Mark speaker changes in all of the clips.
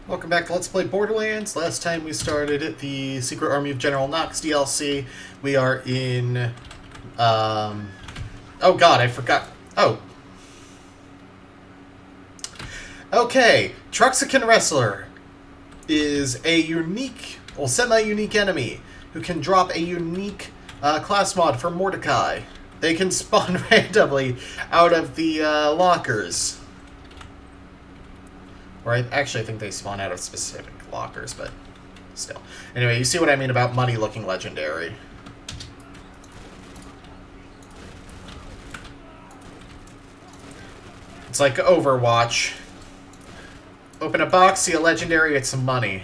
Speaker 1: Welcome back to Let's Play Borderlands. Last time we started at the Secret Army of General Knoxx DLC. We are in... Oh god, I forgot. Oh. Okay, Truxican Wrestler is a unique, well, semi-unique enemy who can drop a unique class mod for Mordecai. They can spawn randomly out of the lockers. Or actually, I think they spawn out of specific lockers, but still. Anyway, you see what I mean about money looking legendary. It's like Overwatch. Open a box, see a legendary, get some money.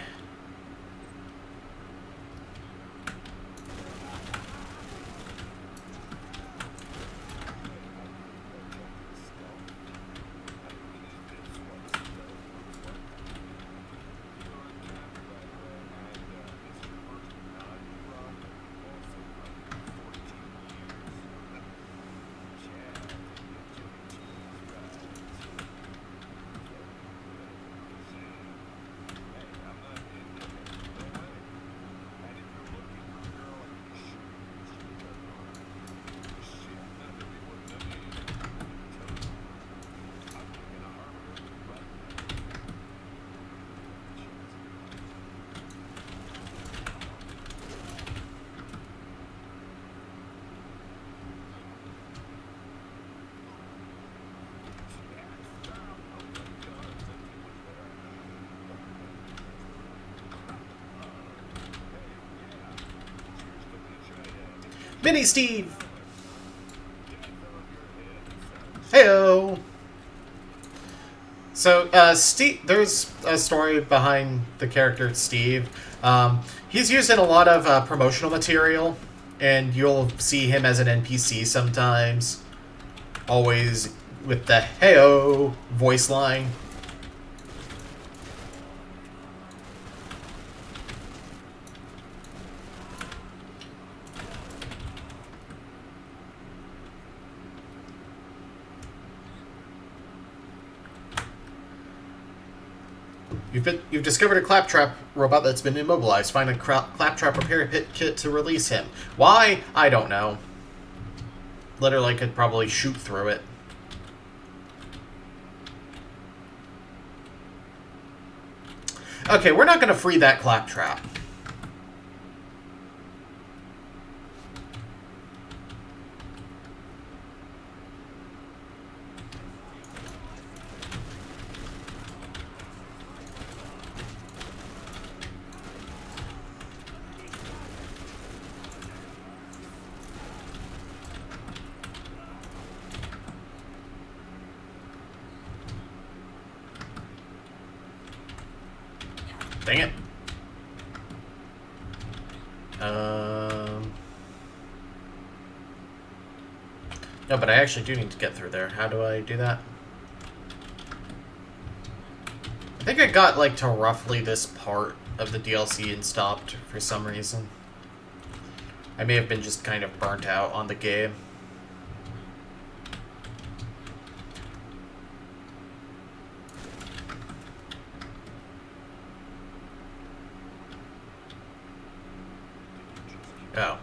Speaker 1: Mini Steve! Heyo! So, Steve, there's a story behind the character Steve. He's used in a lot of promotional material, and you'll see him as an NPC sometimes. Always with the heyo voice line. You've discovered a claptrap robot that's been immobilized. Find a claptrap repair kit to release him. Why? I don't know. Literally could probably shoot through it. Okay, we're not going to free that claptrap. Dang it. No, but I actually do need to get through there. How do I do that? I think I got, like, to roughly this part of the DLC and stopped for some reason. I may have been just kind of burnt out on the game. Oh.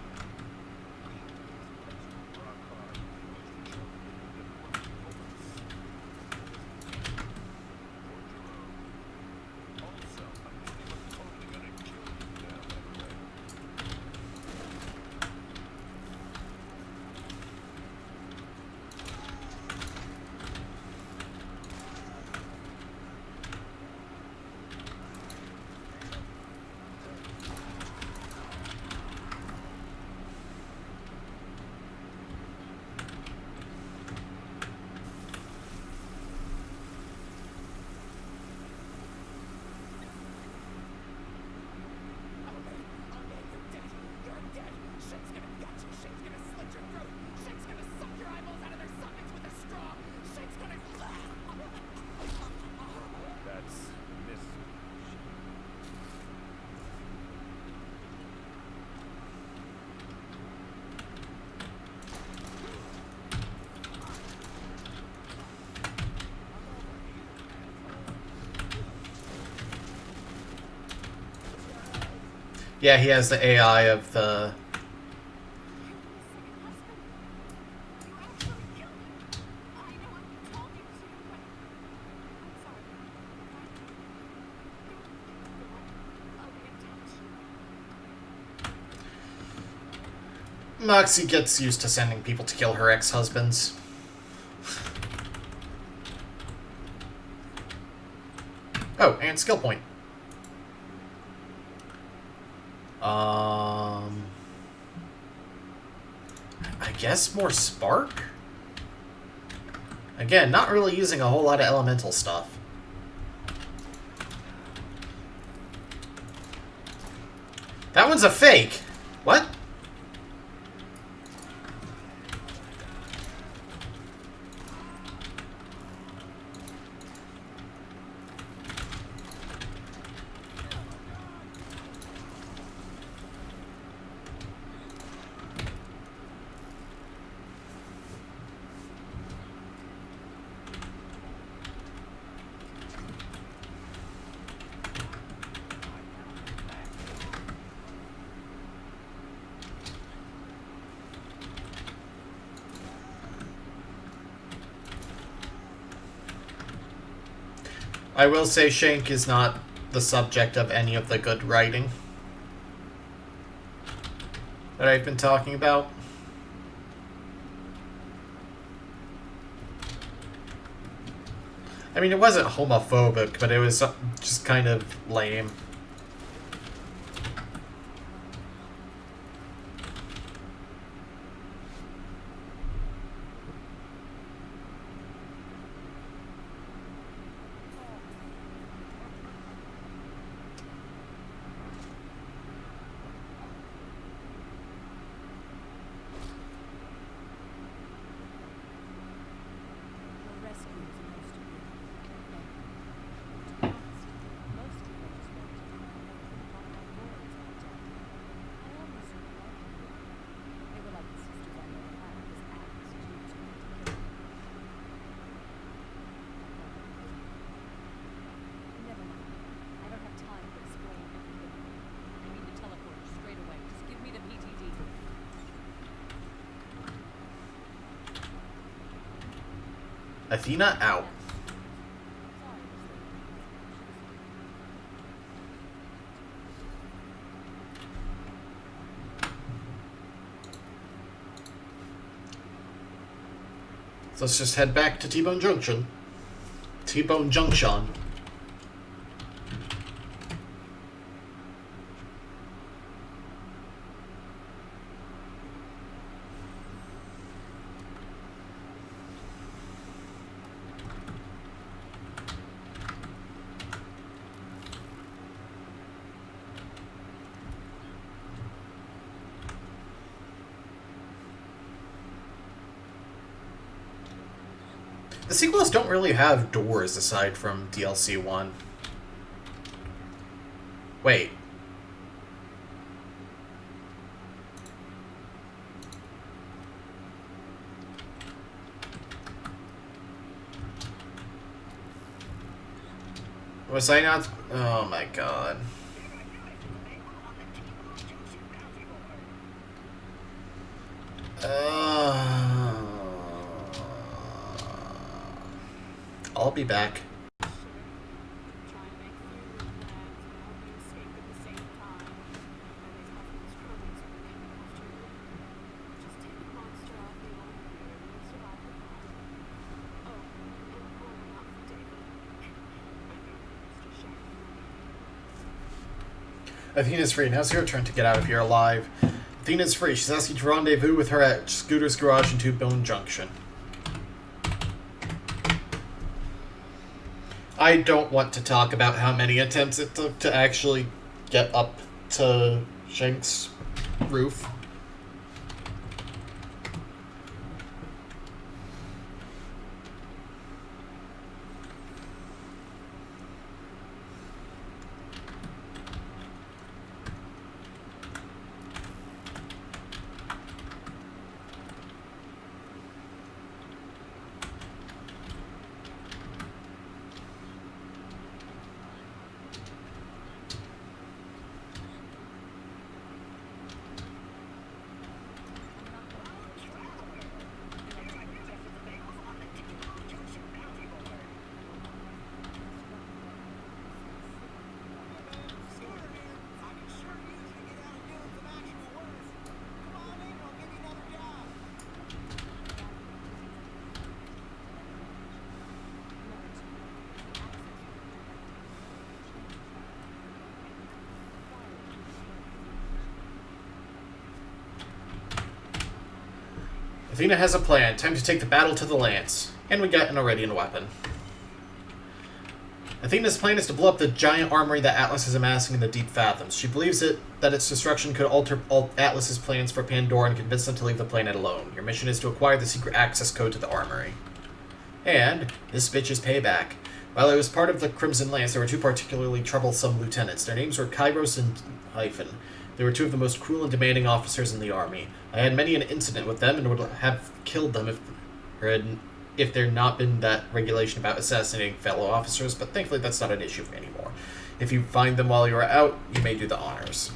Speaker 1: Yeah, he has the AI of the... Moxie gets used to sending people to kill her ex-husbands. Oh, and skill point. I guess more spark? Again, not really using a whole lot of elemental stuff. That one's a fake. What? I will say Shank is not the subject of any of the good writing that I've been talking about. I mean, it wasn't homophobic, but it was just kind of lame. Athena out. So let's just head back to T-Bone Junction. T-Bone Junction. The sequels don't really have doors aside from DLC 1. Wait. Was I not... Oh my god. I'll be back. Athena's free. Now's your turn to get out of here alive. Athena's free. She's asking to rendezvous with her at Scooter's Garage in Two-Bone Junction. I don't want to talk about how many attempts it took to actually get up to Shank's roof. Athena has a plan. Time to take the battle to the lance. And we get an Iridian weapon. Athena's plan is to blow up the giant armory that Atlas is amassing in the deep fathoms. She believes that its destruction could alter Atlas's plans for Pandora and convince them to leave the planet alone. Your mission is to acquire the secret access code to the armory. And this bitch's payback. While I was part of the Crimson Lance, there were two particularly troublesome lieutenants. Their names were Kairos and Hyphen. They were two of the most cruel and demanding officers in the army. I had many an incident with them and would have killed them if there not been that regulation about assassinating fellow officers, but thankfully that's not an issue anymore. If you find them while you are out, you may do the honors.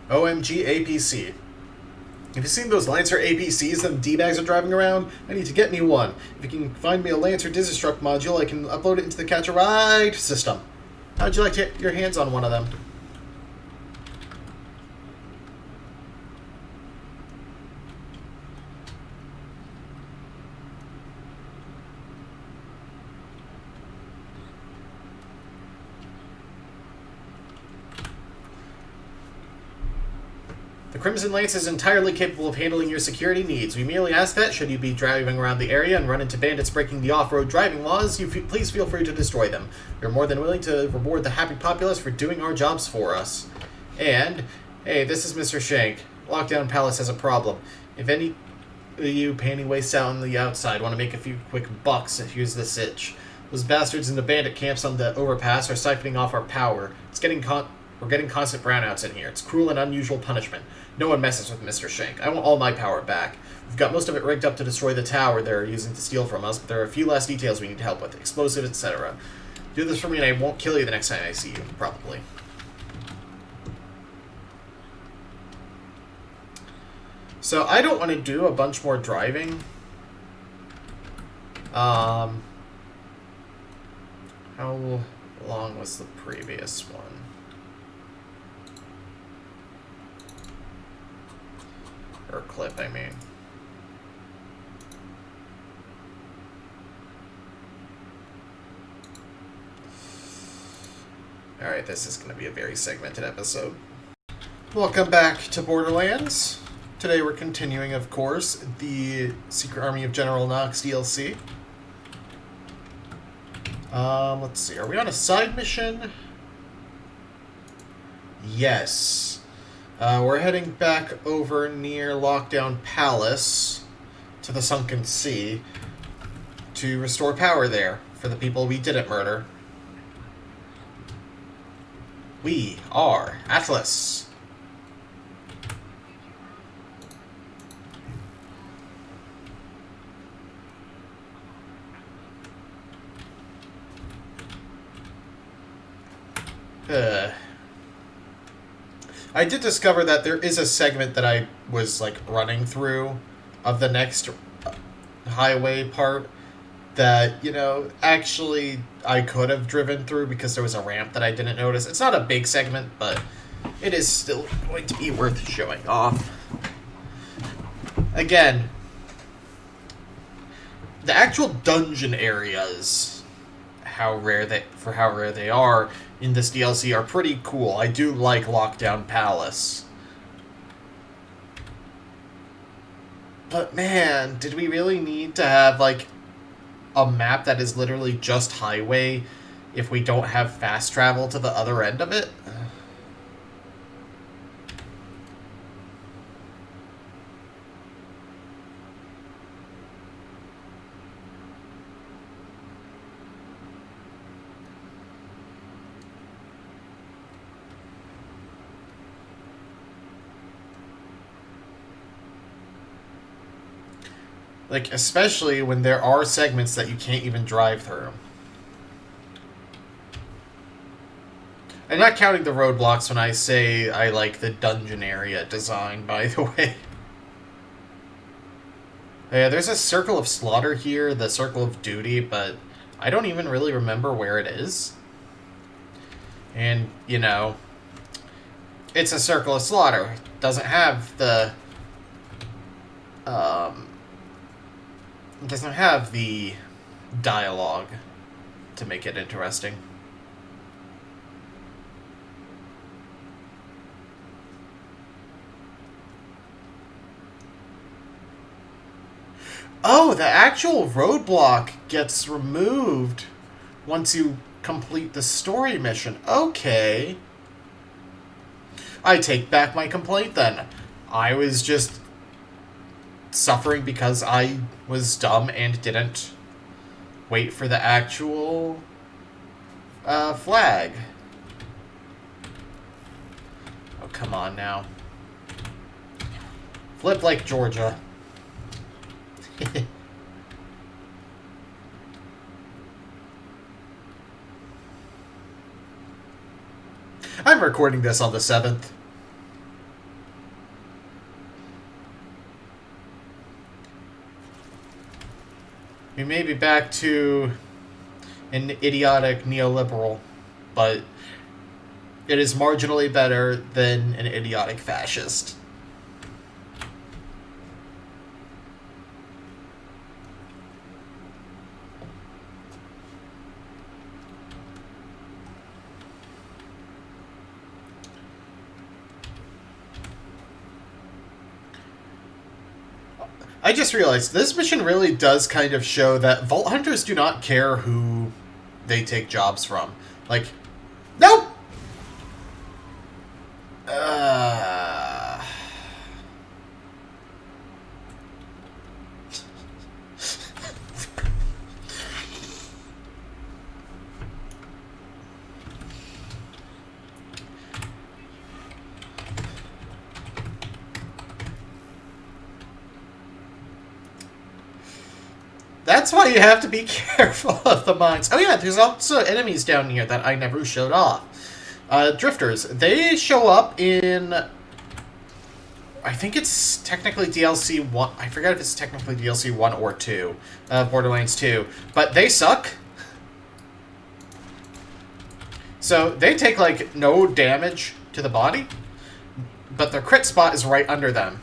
Speaker 1: OMG APC. Have you seen those Lancer APCs that D-bags are driving around? I need to get me one. If you can find me a Lancer Digistruct module, I can upload it into the Catch a Ride system. How'd you like to get your hands on one of them? The Crimson Lance is entirely capable of handling your security needs. We merely ask that, should you be driving around the area and run into bandits breaking the off-road driving laws, please feel free to destroy them. We're more than willing to reward the happy populace for doing our jobs for us. And, hey, this is Mr. Shank. Lockdown Palace has a problem. If any of you panty waste out on the outside want to make a few quick bucks, here's the sitch. Those bastards in the bandit camps on the overpass are siphoning off our power. We're getting constant brownouts in here. It's cruel and unusual punishment. No one messes with Mr. Shank. I want all my power back. We've got most of it rigged up to destroy the tower they're using to steal from us, but there are a few last details we need help with. Explosives, etc. Do this for me and I won't kill you the next time I see you, probably. So I don't want to do a bunch more driving. How long was the previous one? Or clip, I mean. Alright, this is going to be a very segmented episode. Welcome back to Borderlands. Today we're continuing, of course, the Secret Army of General Knoxx DLC. Let's see, are we on a side mission? Yes. We're heading back over near Lockdown Palace to the Sunken Sea to restore power there for the people we didn't murder. We are Atlas. I did discover that there is a segment that I was, like, running through of the next highway part that, you know, actually I could have driven through because there was a ramp that I didn't notice. It's not a big segment, but it is still going to be worth showing off. Again, the actual dungeon areas, how rare they are in this DLC, are pretty cool. I do like Lockdown Palace. But man, did we really need to have, like, a map that is literally just highway if we don't have fast travel to the other end of it? Like, especially when there are segments that you can't even drive through. I'm not counting the roadblocks when I say I like the dungeon area design, by the way. Yeah, there's a Circle of Slaughter here, the Circle of Duty, but I don't even really remember where it is. And, you know, It's a circle of slaughter. Doesn't have the it doesn't have the dialogue to make it interesting. Oh, the actual roadblock gets removed once you complete the story mission. Okay. I take back my complaint then. I was just suffering because I was dumb and didn't wait for the actual flag. Oh, come on now. Flip like Georgia. I'm recording this on the 7th. We may be back to an idiotic neoliberal, but it is marginally better than an idiotic fascist. I just realized this mission really does kind of show that Vault Hunters do not care who they take jobs from. Like, nope! That's why you have to be careful of the mines. Oh yeah, there's also enemies down here that I never showed off. Drifters. They show up in... I think it's technically DLC 1. I forget if it's technically DLC 1 or 2. Borderlands 2. But they suck. So they take, like, no damage to the body. But their crit spot is right under them.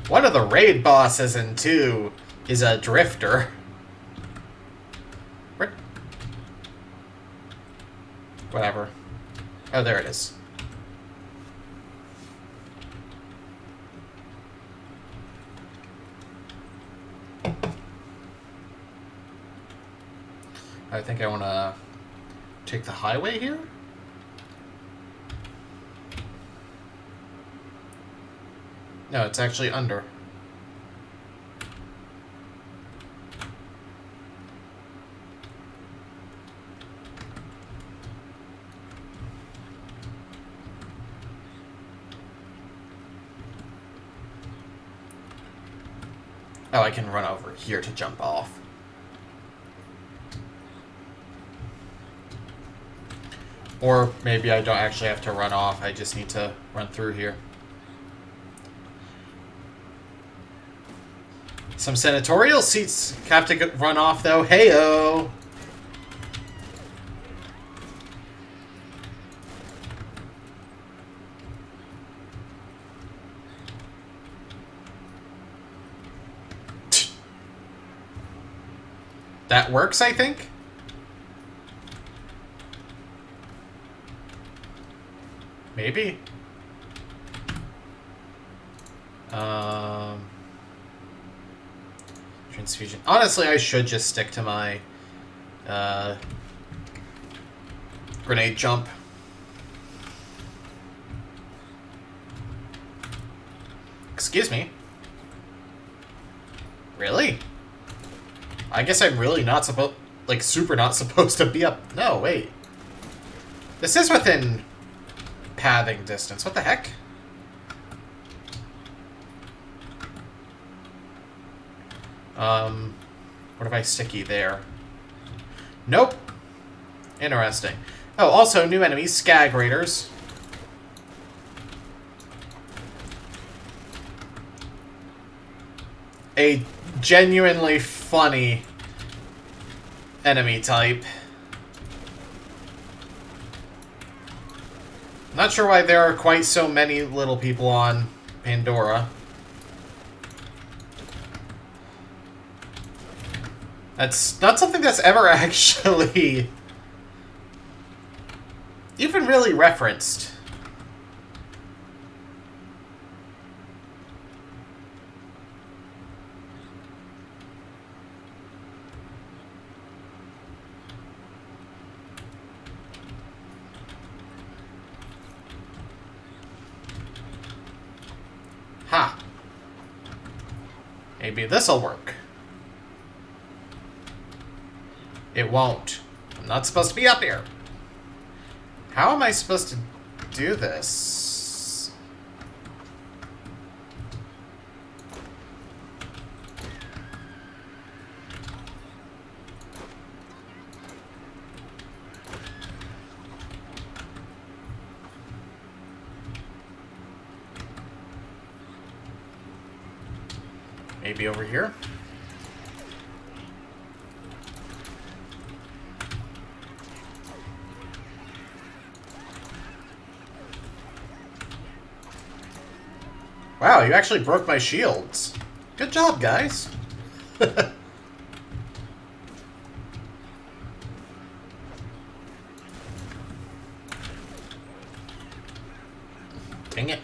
Speaker 1: One of the raid bosses in 2 is a drifter. Whatever. Oh, there it is. I think I want to take the highway here. No, it's actually under. Oh, I can run over here to jump off. Or maybe I don't actually have to run off, I just need to run through here. Some senatorial seats have to run off, though. Hey-o! That works, I think? Maybe? Transfusion. Honestly, I should just stick to my grenade jump. Excuse me. Really? I guess I'm really not supposed... Like, super not supposed to be up... No, wait. This is within pathing distance. What the heck? What if I sticky there? Nope. Interesting. Oh, also new enemies, Skag Raiders. A genuinely funny enemy type. Not sure why there are quite so many little people on Pandora. That's not something that's ever actually even really referenced. Ha! Maybe this'll work. It won't. I'm not supposed to be up here. How am I supposed to do this? Maybe over here? Wow, you actually broke my shields. Good job, guys. Dang it.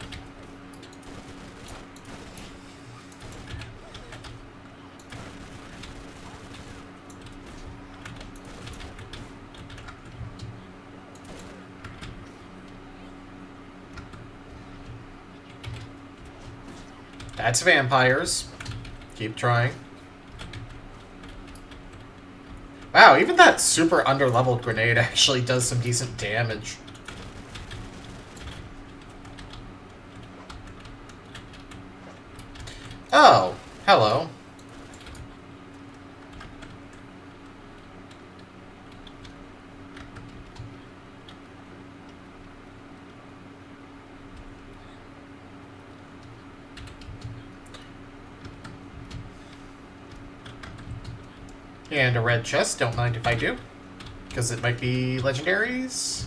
Speaker 1: That's vampires. Keep trying. Wow, even that super underleveled grenade actually does some decent damage. Oh, hello. And a red chest, don't mind if I do. Because it might be legendaries?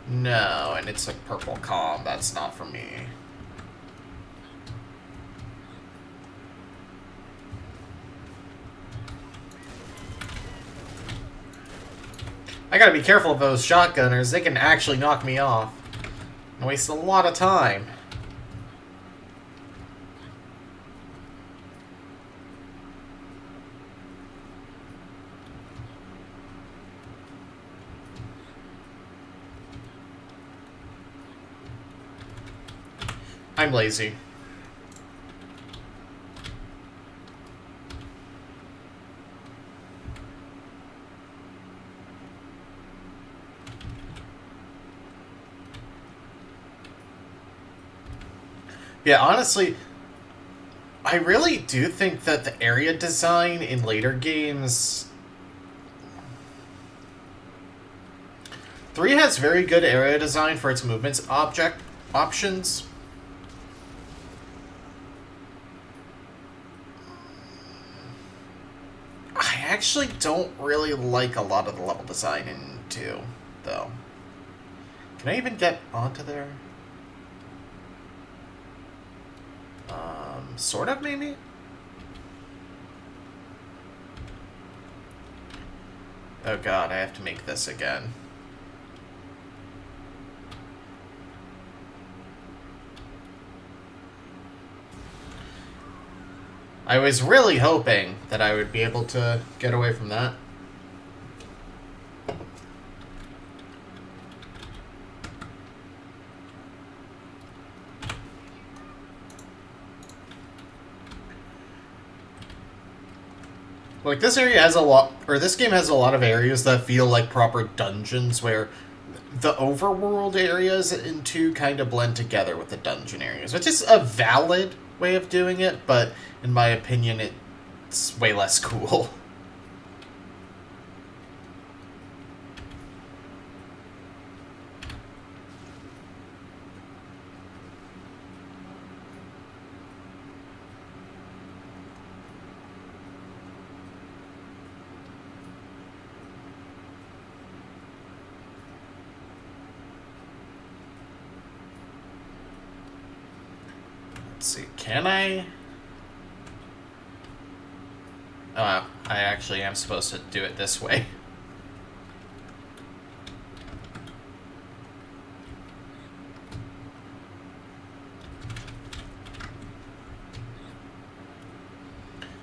Speaker 1: No, and it's a purple comm, that's not for me. I gotta be careful of those shotgunners, they can actually knock me off. And waste a lot of time. I'm lazy. Yeah, honestly, I really do think that the area design in later games... 3 has very good area design for its movements object options. I actually don't really like a lot of the level design in 2, though. Can I even get onto there? Sort of, maybe? Oh god, I have to make this again. I was really hoping that I would be able to get away from that. Like, this area has a lot, or this game has a lot of areas that feel like proper dungeons, where the overworld areas in 2 kind of blend together with the dungeon areas, which is a valid way of doing it, but in my opinion, it's way less cool. Let's see, can I? Oh, I actually am supposed to do it this way.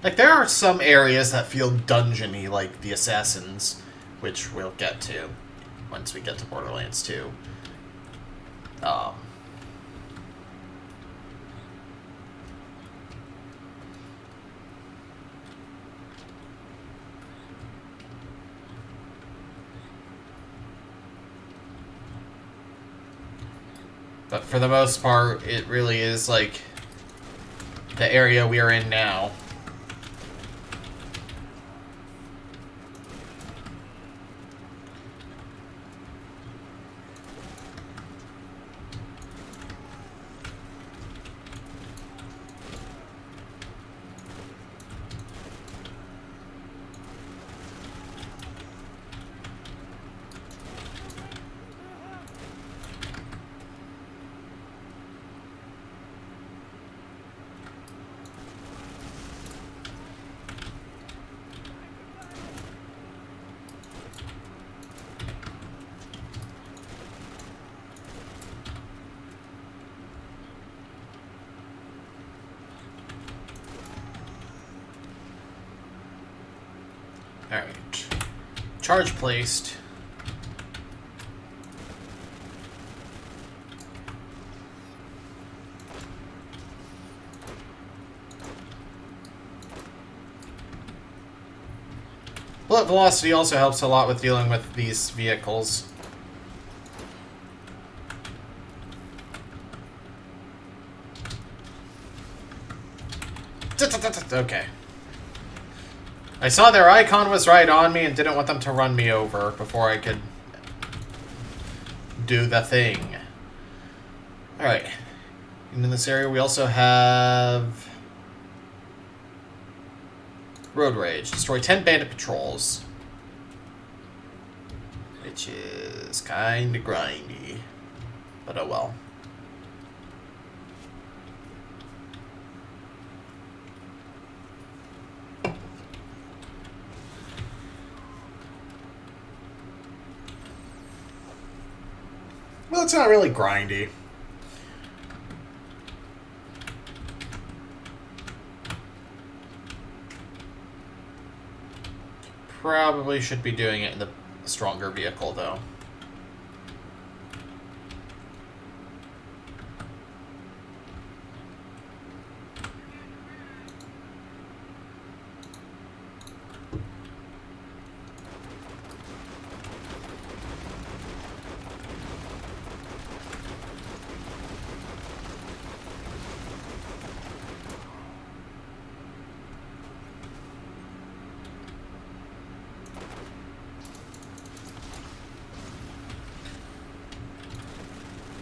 Speaker 1: Like, there are some areas that feel dungeony, like the Assassins, which we'll get to once we get to Borderlands 2. But for the most part, it really is, like, the area we are in now. Alright. Charge placed. Bullet velocity also helps a lot with dealing with these vehicles. Okay. I saw their icon was right on me and didn't want them to run me over before I could do the thing. Alright. And in this area we also have Road Rage. Destroy 10 bandit patrols. Which is kinda grindy. But oh well. Well, it's not really grindy. Probably should be doing it in the stronger vehicle, though.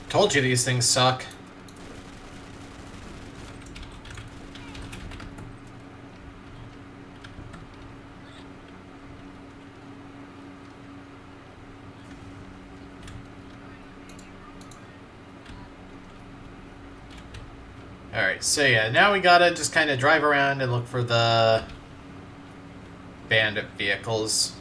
Speaker 1: Told you these things suck. Alright, so yeah, now we gotta just kind of drive around and look for the bandit vehicles.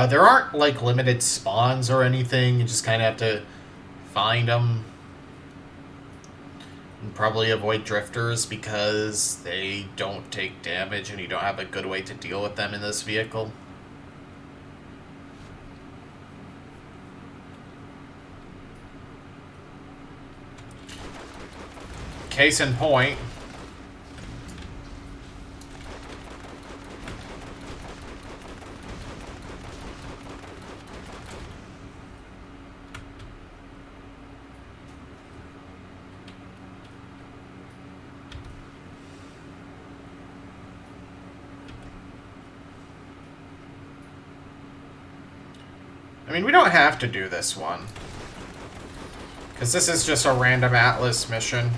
Speaker 1: There aren't, like, limited spawns or anything. You just kind of have to find them. And probably avoid drifters because they don't take damage and you don't have a good way to deal with them in this vehicle. Case in point. I mean, we don't have to do this one. Because this is just a random Atlas mission.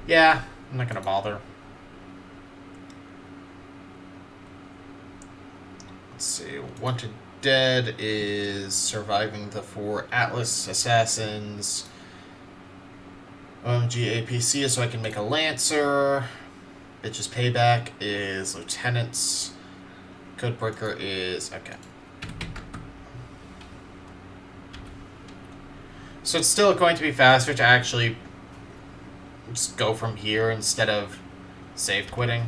Speaker 1: Yeah, I'm not gonna bother. Let's see. Wanted Dead is surviving the 4 Atlas assassins. OMG APC is so I can make a Lancer. Bitch's Payback is Lieutenants. Codebreaker is... okay. So it's still going to be faster to actually just go from here instead of save quitting.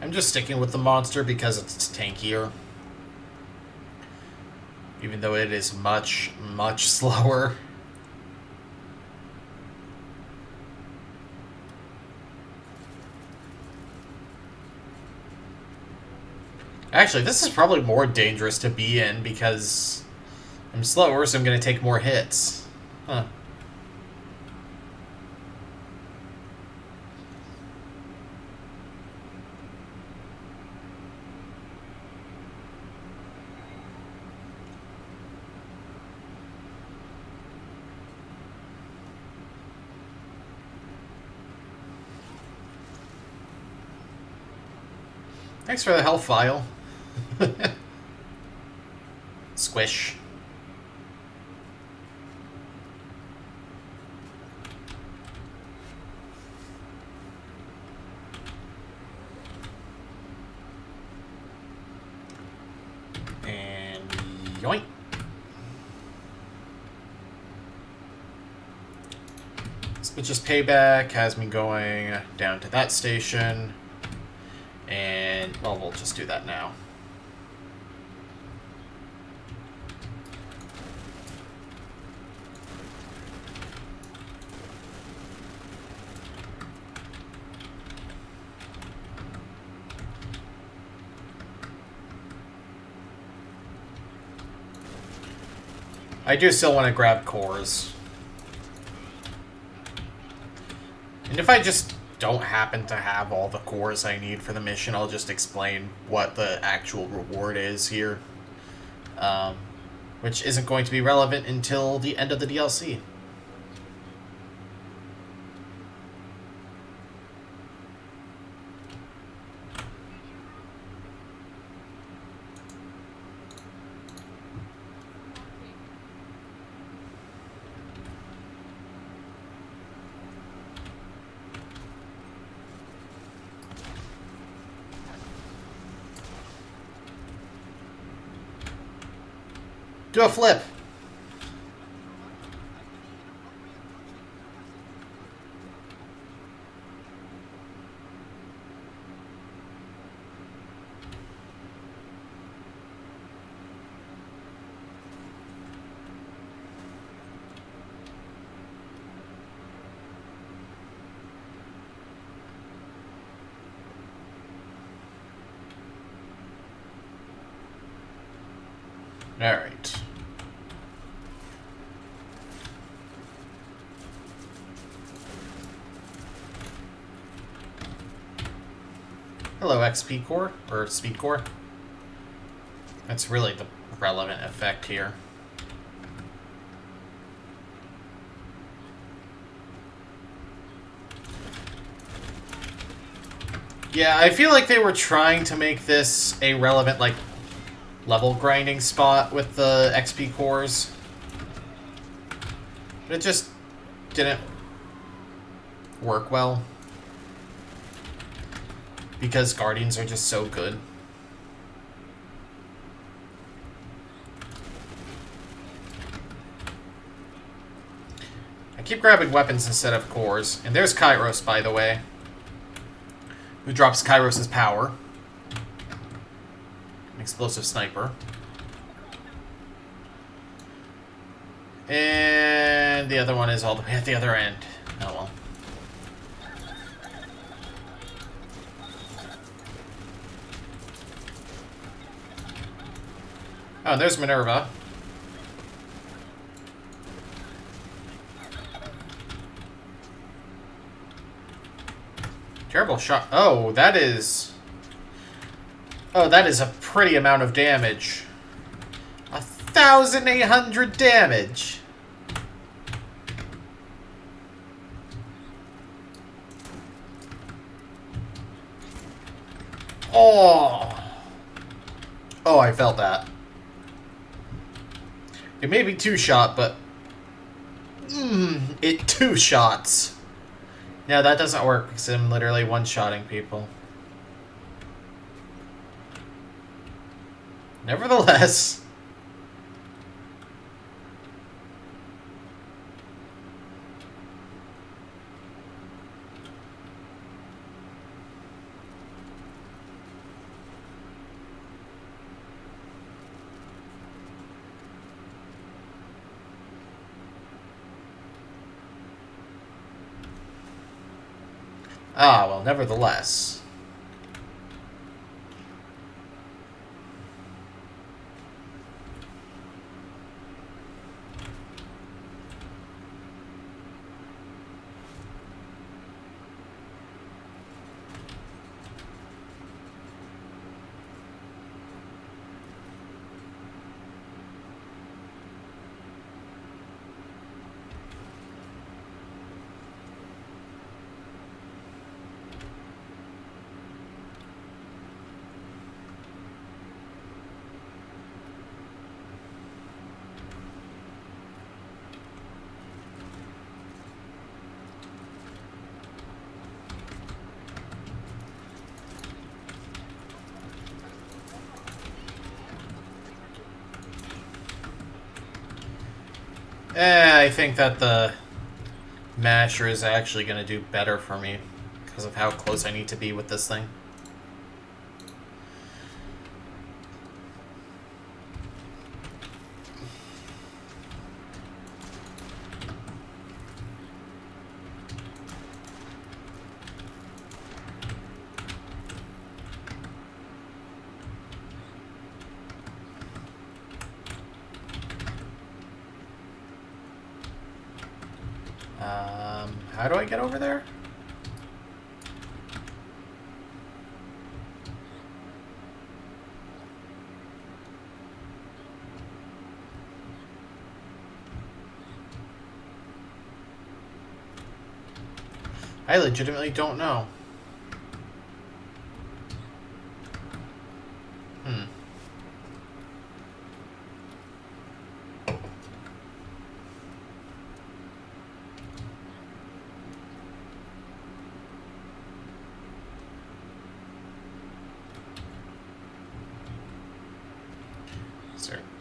Speaker 1: I'm just sticking with the monster because it's tankier. Even though it is much, much slower. Actually, this is probably more dangerous to be in because I'm slower, so I'm going to take more hits. Huh. Thanks for the health vial. Squish. And yoink. This bitch's payback has me going down to that station. And, well, we'll just do that now. I do still want to grab cores. And if I just don't happen to have all the cores I need for the mission, I'll just explain what the actual reward is here. Which isn't going to be relevant until the end of the DLC. Do a flip. All right. Hello, XP core, or speed core. That's really the relevant effect here. Yeah, I feel like they were trying to make this a relevant, like, level grinding spot with the XP cores. But it just didn't work well. Because Guardians are just so good. I keep grabbing weapons instead of cores. And there's Kairos, by the way. Who drops Kairos' power. An explosive sniper. And the other one is all the way at the other end. Oh well. Oh, and there's Minerva. Terrible shot. Oh, that is... Oh, that is a pretty amount of damage. 1,800 damage! Oh! Oh, I felt that. It may be two-shot, but... it two shots. Yeah, that doesn't work because I'm literally one-shotting people. Nevertheless... Ah, well, nevertheless. I think that the Masher is actually going to do better for me because of how close I need to be with this thing. How do I get over there? I legitimately don't know.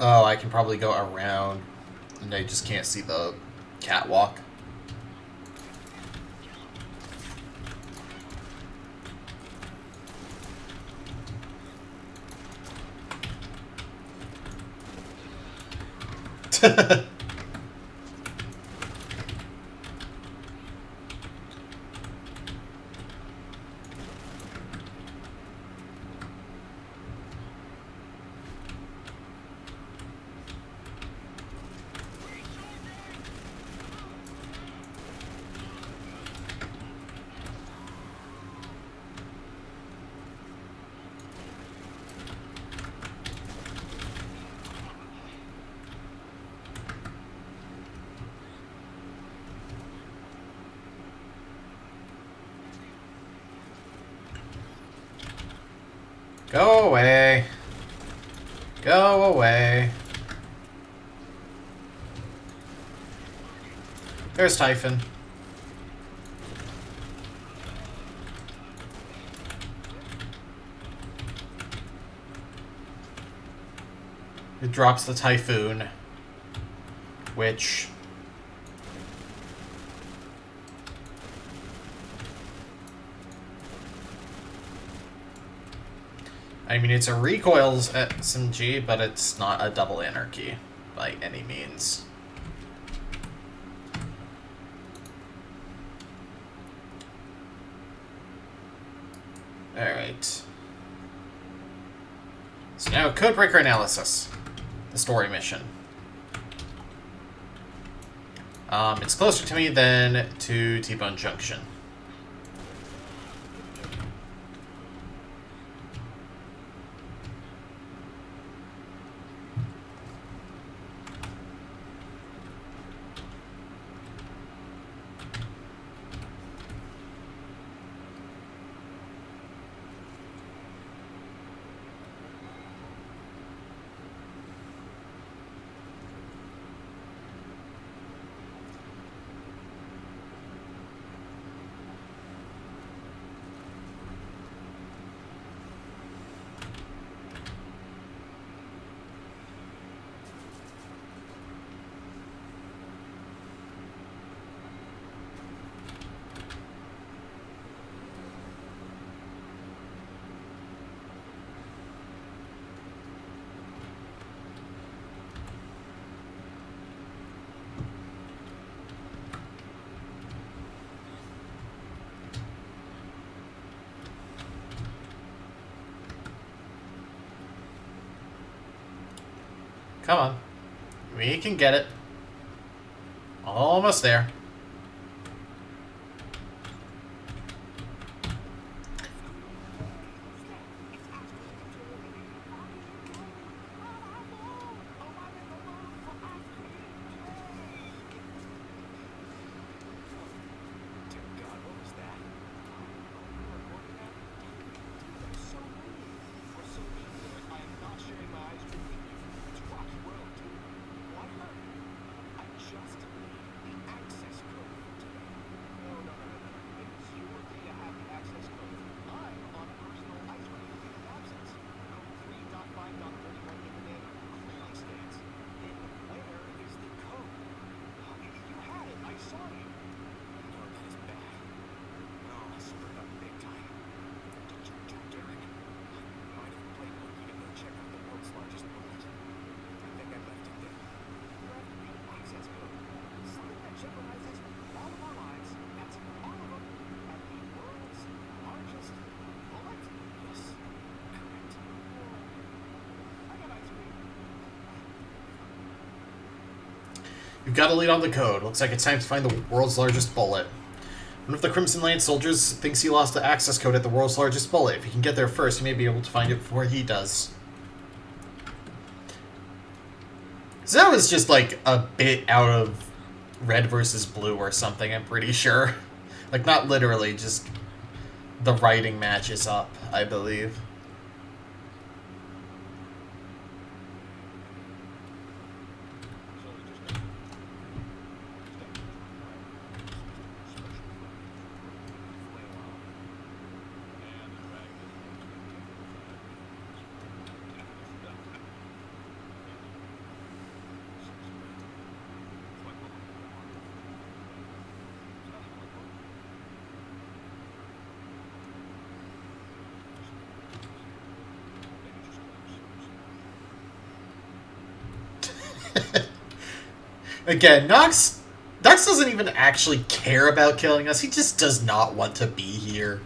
Speaker 1: Oh, I can probably go around, and I just can't see the catwalk. Go away. Go away. There's Typhon. It drops the Typhoon, which... I mean, it's a recoils SMG, but it's not a double anarchy by any means. Alright. So now, codebreaker analysis. the story mission. It's closer to me than to T-Bone Junction. Come on. We can get it. Almost there. You've got a lead on the code. Looks like it's time to find the world's largest bullet. One of the Crimson Lane soldiers thinks he lost the access code at the world's largest bullet. If you can get there first, you may be able to find it before he does. So that was just like a bit out of Red versus Blue or something, I'm pretty sure. Like, not literally, just the writing matches up, I believe. Again, Knoxx doesn't even actually care about killing us. He just does not want to be here.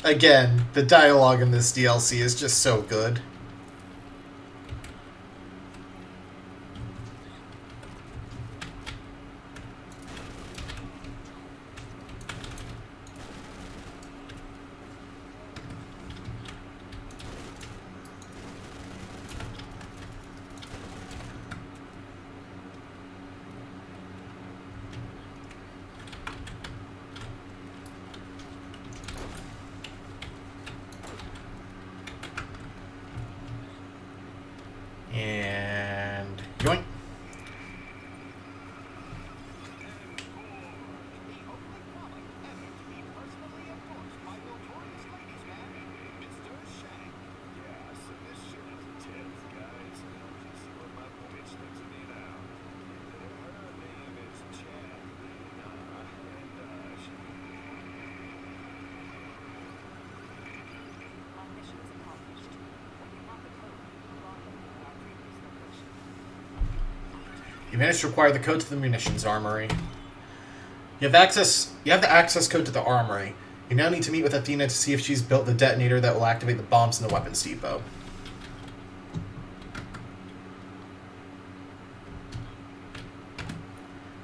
Speaker 1: Again, the dialogue in this DLC is just so good. And yoink. You managed to acquire the code to the munitions armory. You have the access code to the armory. You now need to meet with Athena to see if she's built the detonator that will activate the bombs in the weapons depot.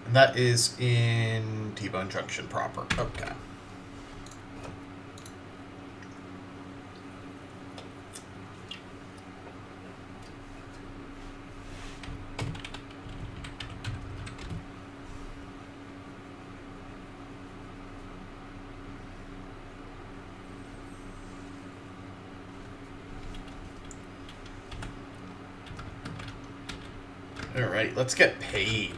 Speaker 1: And that is in T-Bone Junction proper. Okay. Alright, let's get paid.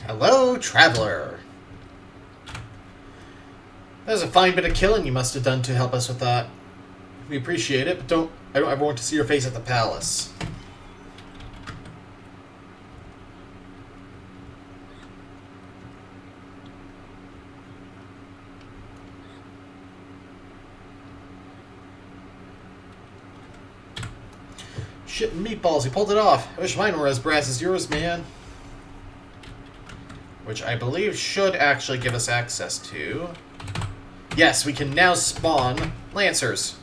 Speaker 1: Hello, traveler. That was a fine bit of killing you must have done to help us with that. We appreciate it, but I don't ever want to see your face at the palace. Shit and meatballs, you pulled it off. I wish mine were as brass as yours, man. Which I believe should actually give us access to. Yes, we can now spawn Lancers.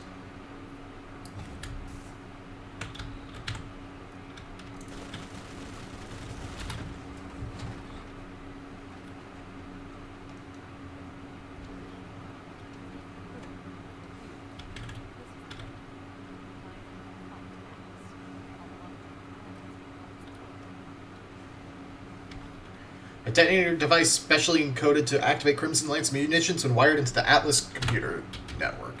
Speaker 1: A detonator device specially encoded to activate Crimson Lance munitions when wired into the Atlas computer network.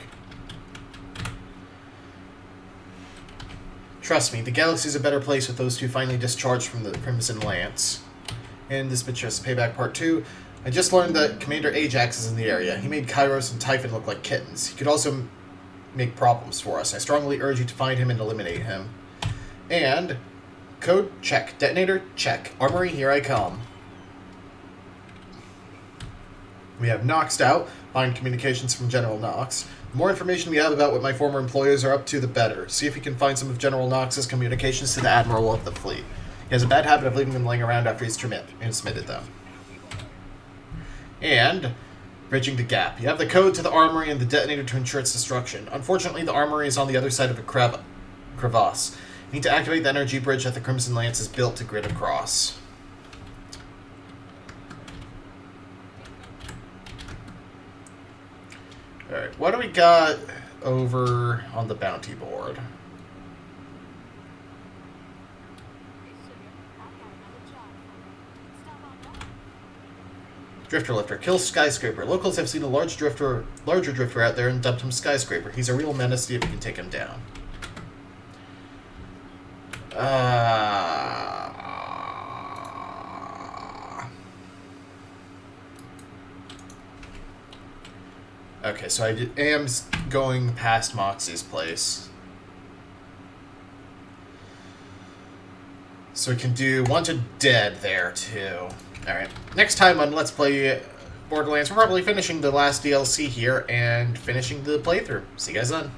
Speaker 1: Trust me, the galaxy's a better place with those two finally discharged from the Crimson Lance. And this bitch has Payback Part 2. I just learned that Commander Ajax is in the area. He made Kairos and Typhon look like kittens. He could also make problems for us. I strongly urge you to find him and eliminate him. And code, check. Detonator, check. Armory, here I come. We have Knoxxed out, find communications from General Knoxx. The more information we have about what my former employers are up to, the better. See if we can find some of General Knoxx's communications to the Admiral of the fleet. He has a bad habit of leaving them laying around after he's transmitted them. And bridging the gap. You have the code to the armory and the detonator to ensure its destruction. Unfortunately, the armory is on the other side of a crevasse. You need to activate the energy bridge that the Crimson Lance is built to grid across. Alright, what do we got over on the bounty board? Drifter lifter. Kill skyscraper. Locals have seen a larger drifter out there and dumped him skyscraper. He's a real menace. See if you can take him down. Okay, so I am going past Moxie's place. So we can do Wanted Dead there, too. Alright. Next time on Let's Play Borderlands, we're probably finishing the last DLC here and finishing the playthrough. See you guys then.